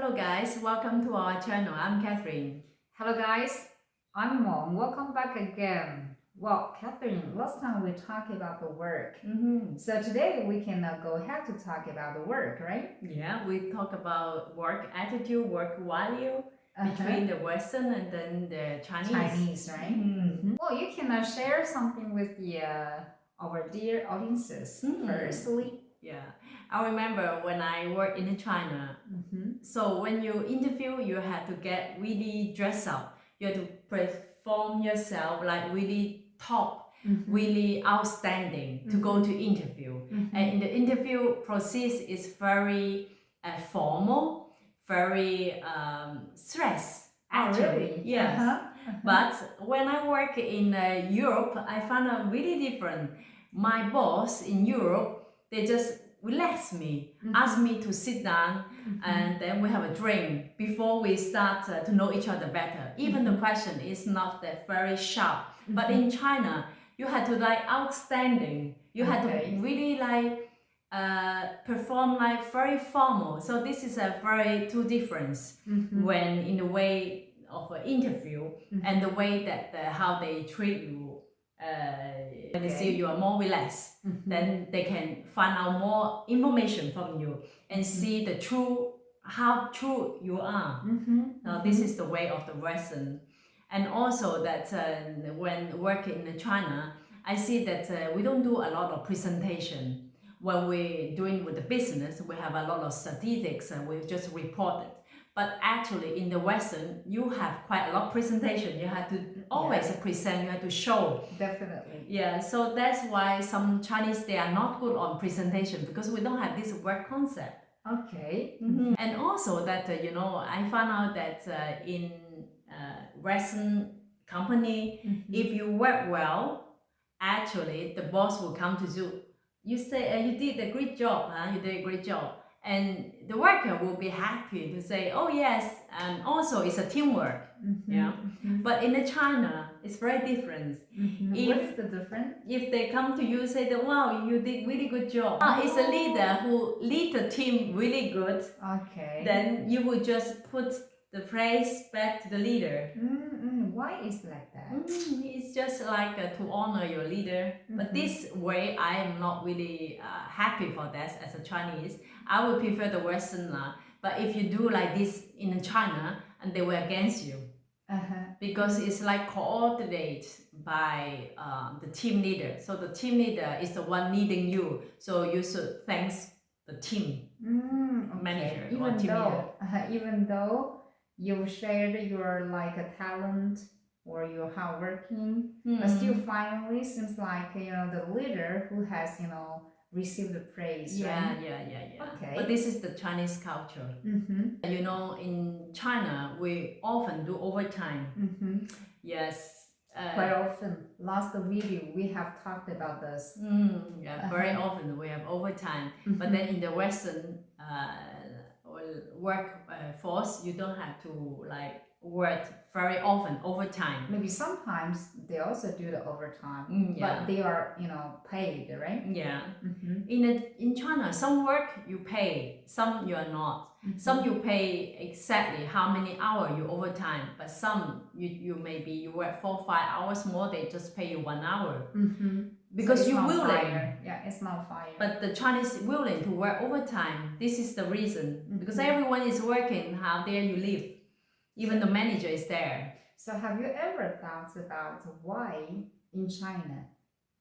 Hello guys, welcome to our channel. I'm Catherine. Hello guys, I'm Mom. Welcome back again. Well, Catherine, last time we talked about the work. So today we can go ahead to talk about the work, right? Yeah, we talk about work attitude, work value between the Western and then the Chinese. Chinese, right? Well, you can share something with the our dear audiences. Firstly, Yeah, I remember when I worked in China. So when you interview, you have to get really dressed up. You have to perform yourself like really top, really outstanding to go to interview. And in the interview process is very formal, very stress. Actually, really? yes. But when I work in Europe, I found out really different. My boss in Europe, they just relax me, ask me to sit down, and then we have a drink before we start to know each other better. Even the question is not that very sharp. But in China, you had to like outstanding. You had to really like perform like very formal. So this is a very two difference when in the way of an interview and the way that how they treat you. When they see you are more relaxed, then they can find out more information from you and see the true how true you are. Now this is the way of the Western, and also that when working in China, I see that we don't do a lot of presentation. When we're doing with the business, we have a lot of statistics and we just report it. But actually in the Western, you have quite a lot of presentation. You have to always present, you have to show. Definitely. Yeah, so that's why some Chinese, they are not good on presentation because we don't have this work concept. Okay. And also that, I found out that in Western company, if you work well, actually the boss will come to you. You say, you did a great job, you did a great job. And the worker will be happy to say, oh yes, and also it's a teamwork. But in China, it's very different. What is the difference? If they come to you say that, wow, you did really good job. It's a leader who lead the team really good. Okay. Then you would just put the praise back to the leader. Why is like that? It's just like to honor your leader. But this way, I am not really happy for that as a Chinese. I would prefer the Western. But if you do like this in China, and they were against you. Because it's like coordinated by the team leader. So the team leader is the one leading you. So you should thank the team manager or team leader. Even though you shared your like a talent or your hardworking, but still finally seems like the leader who has received the praise. Yeah. Okay. But this is the Chinese culture. In China, we often do overtime. Yes. Quite often. Last video we have talked about this. Very often we have overtime. But then in the Western workforce, you don't have to like work very often overtime. Maybe sometimes they also do the overtime, but they are paid, right? Yeah. In China, some work you pay, some you are not. Some you pay exactly how many hours you overtime, but some you maybe you work 4 or 5 hours more, they just pay you 1 hour. Because so you're willing. Fire. Yeah, it's not fire. But the Chinese willing to work overtime. This is the reason. Because everyone is working, how dare you live? Even the manager is there. So have you ever thought about why in China,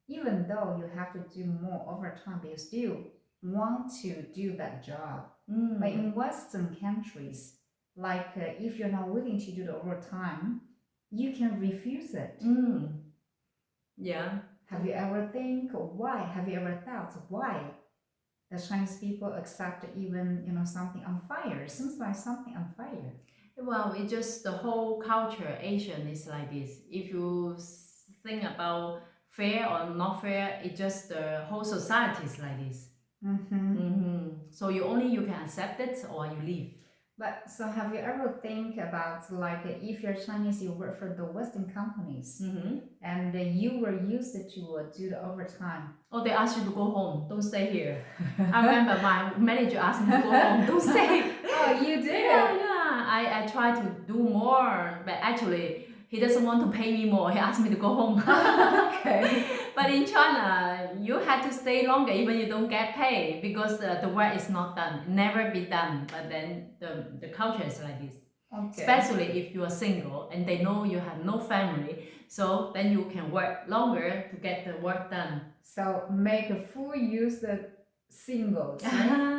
even though you have to do more overtime, you still want to do that job? But in Western countries, like if you're not willing to do the overtime, you can refuse it. Yeah. Have you ever think why? Have you ever thought why the Chinese people accept even something on fire? Seems like something on fire. Well, it's just the whole culture, Asian is like this. If you think about fair or not fair, it's just the whole society is like this. So you can accept it or you leave. But so have you ever think about like if you're Chinese, you work for the Western companies, and you were used to do the overtime. Oh, they ask you to go home. Don't stay here. I remember my manager asked me to go home. Don't stay. Oh, you did? Yeah. I try to do more, but actually he doesn't want to pay me more. He asked me to go home. Okay. But in China, you had to stay longer even you don't get paid because the work is not done, never be done. But then the culture is like this. Okay. Especially if you are single and they know you have no family, so then you can work longer to get the work done. So make a full use of singles. Right?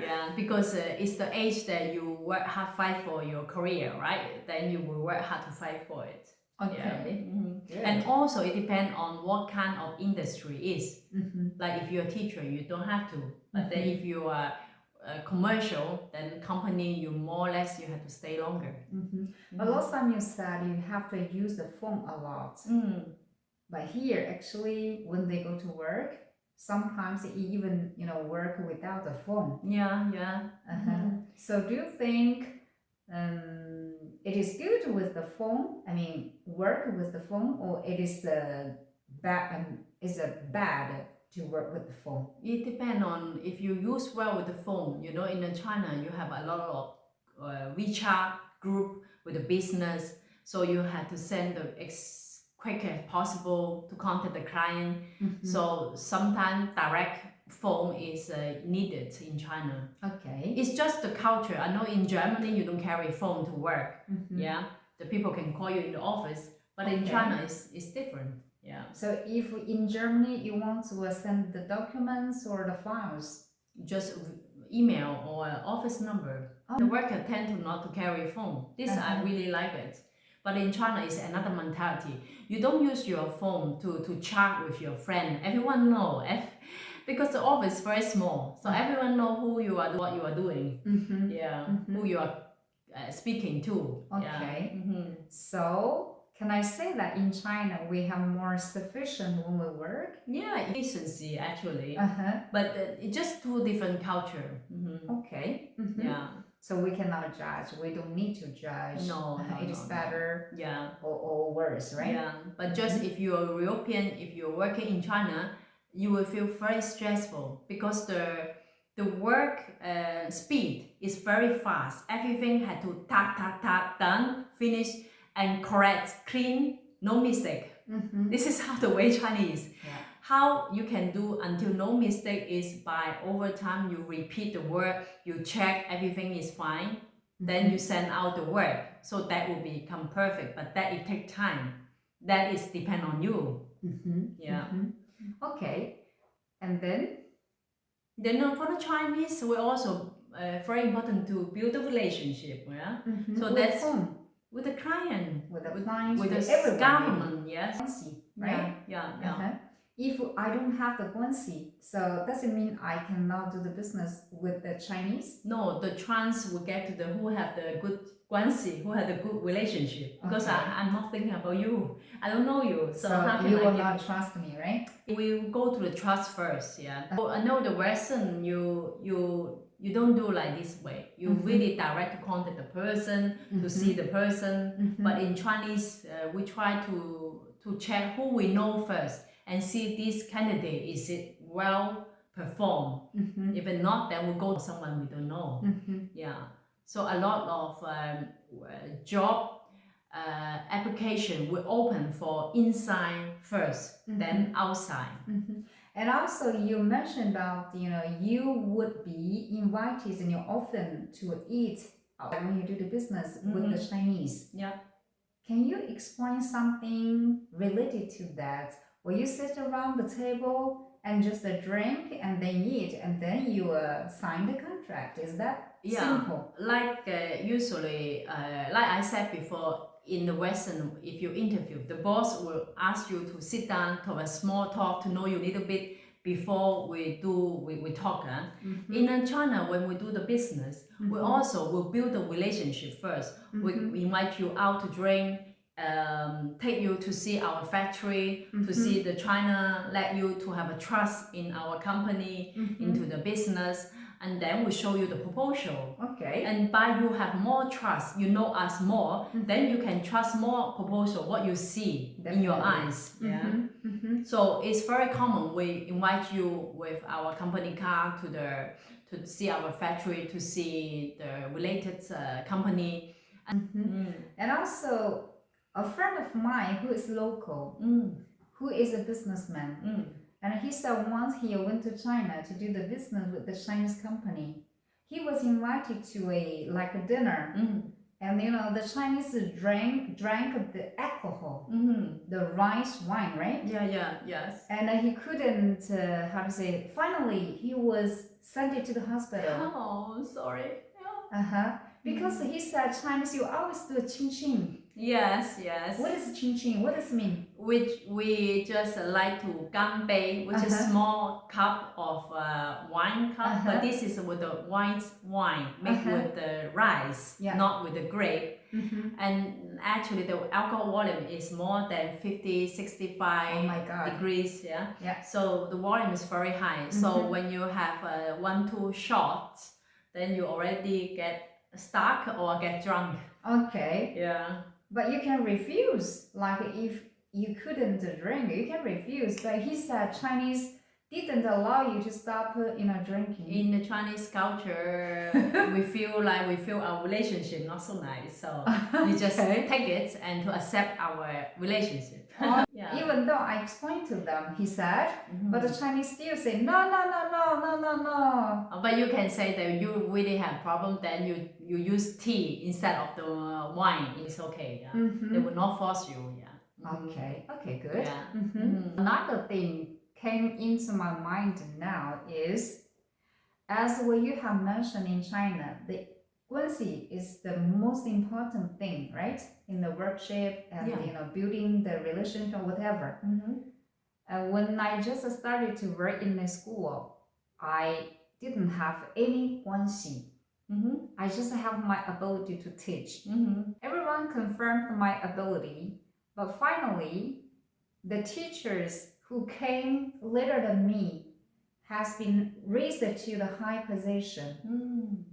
Yeah, because it's the age that you work hard fight for your career, right? Then you will work hard to fight for it. Okay. Yeah. Mm-hmm. Good. And also it depends on what kind of industry is. Mm-hmm. Like if you're a teacher, you don't have to. But then if you are commercial, then company you more or less you have to stay longer. Mm-hmm. But last time you said you have to use the phone a lot. But here, actually, when they go to work, sometimes they even work without the phone. Yeah. So do you think it is good with the phone? I mean, work with the phone, or it is bad? Is it bad to work with the phone? It depends on if you use well with the phone. You know, in China, you have a lot of WeChat group with the business, so you have to send the quick as possible to contact the client. So sometimes direct phone is needed in China. Okay. It's just the culture. I know in Germany you don't carry phone to work. Yeah, the people can call you in the office, but in China it's different. Yeah. So if in Germany you want to send the documents or the files, just email or office number. The worker tend to not to carry phone. This I really like it. But in China, it's another mentality. You don't use your phone to chat with your friend. Everyone know, because the office is very small, so everyone know who you are, what you are doing. Who you are speaking to. Okay. So can I say that in China we have more sufficient when we work? Yeah, efficiency actually. But it's just two different culture. Okay. Yeah. So we cannot judge. We don't need to judge. No, it is better. Yeah. Or worse, right? Yeah. But just if you are European, if you're working in China, you will feel very stressful because the work speed is very fast. Everything had to ta done, finish, and correct, clean, no mistake. This is how the way Chinese. How you can do until no mistake is by over time you repeat the work, you check everything is fine, then you send out the work. So that will become perfect, but that it takes time. That is depend on you. Yeah. Okay. And then for the Chinese, we also very important to build a relationship. Yeah. So with that's whom? with the client, with the clients, with the everyone, government. Yes. Right. Yeah. If I don't have the guanxi, so does it mean I cannot do the business with the Chinese? No, the chance will get to the who have the good guanxi, who have the good relationship. Because I'm not thinking about you. I don't know you, so how can you I will not trust me, right? We will go to the trust first. Yeah. I know the Western you don't do like this way. You really direct to contact the person to see the person. But in Chinese, we try to check who we know first and see this candidate is it well performed. If it not, then we'll go to someone we don't know. Yeah. So a lot of job application will open for inside first, then outside. And also you mentioned about you would be invited and you often to eat when you do the business with the Chinese. Yeah. Can you explain something related to that? Will you sit around the table and just drink and then eat and then you sign the contract? Is that simple? Like usually, like I said before, in the Western, if you interview, the boss will ask you to sit down, to have a small talk, to know you a little bit before we talk. In China, when we do the business, we also will build a relationship first. We invite you out to drink, take you to see our factory, to see the China, let you to have a trust in our company, into the business, and then we show you the proposal. Okay. And by you have more trust, you know us more, then you can trust more proposal, what you see in your eyes. So it's very common. We invite you with our company car to to see our factory, to see the related company. And also, a friend of mine who is local, who is a businessman, and he said once he went to China to do the business with the Chinese company, he was invited to a dinner, and the Chinese drank the alcohol, the rice wine, right? Yes. And he couldn't, how to say, finally he was sent to the hospital. Oh, sorry. Because he said Chinese, you always do a ching ching. Yes. What is ching ching? What does it mean? Which we just like to ganbei, which is small cup of wine cup, but this is with the white wine made with the rice, not with the grape. And actually the alcohol volume is more than 50, 65 degrees. So the volume is very high. So when you have 1-2 shots, then you already get stuck or get drunk. Okay. Yeah. But you can refuse. Like if you couldn't drink, you can refuse. But he said Chinese didn't allow you to stop drinking. In the Chinese culture, we feel our relationship not so nice. So you just take it and to accept our relationship. Even though I explained to them, he said, but the Chinese still say no. But you can say that you really have problem, then you use tea instead of the wine. It's okay. They will not force you. Okay, good. Another thing came into my mind now is, as what you have mentioned in China, the Guanxi is the most important thing, right? In the workshop and building the relationship, whatever. When I just started to work in the school, I didn't have any Guanxi. I just have my ability to teach. Everyone confirmed my ability, but finally, the teachers who came later than me has been raised to the high position.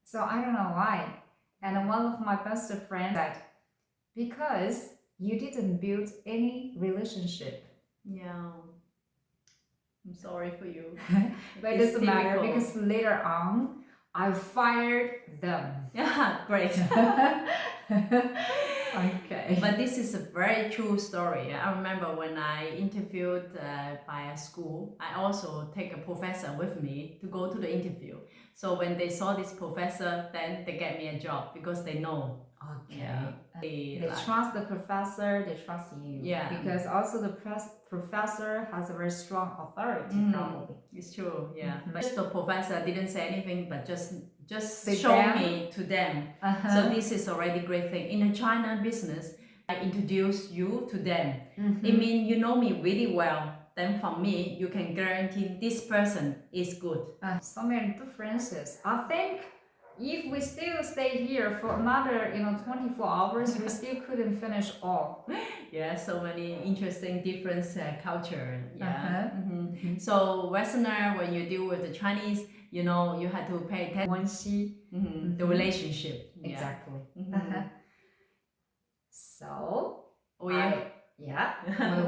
So I don't know why. And one of my best friends said, because you didn't build any relationship. Yeah. I'm sorry for you. But it doesn't matter because later on, I fired them. Yeah, great. Okay. But this is a very true story. I remember when I interviewed by a school, I also take a professor with me to go to the interview. So when they saw this professor, then they get me a job because they know. Okay. Yeah. They trust the professor, they trust you. Yeah. Because also the professor has a very strong authority, probably. It's true, yeah. But the professor didn't say anything, but just Say show them. me to them. So this is already great thing. In the China business, I introduce you to them. It means you know me really well. Then from me, you can guarantee this person is good. So many differences. I think if we still stay here for another 24 hours, we still couldn't finish all. Yeah, so many interesting different culture. Yeah. So Westerner, when you deal with the Chinese, you have to pay attention the relationship. Exactly. So I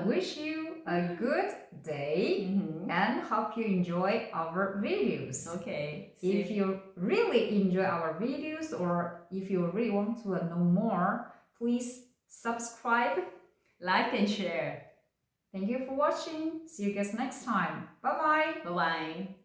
wish you a good day and hope you enjoy our videos. Okay. If you really enjoy our videos or if you really want to know more, please subscribe, like and share. Thank you for watching. See you guys next time. Bye-bye. Bye-bye.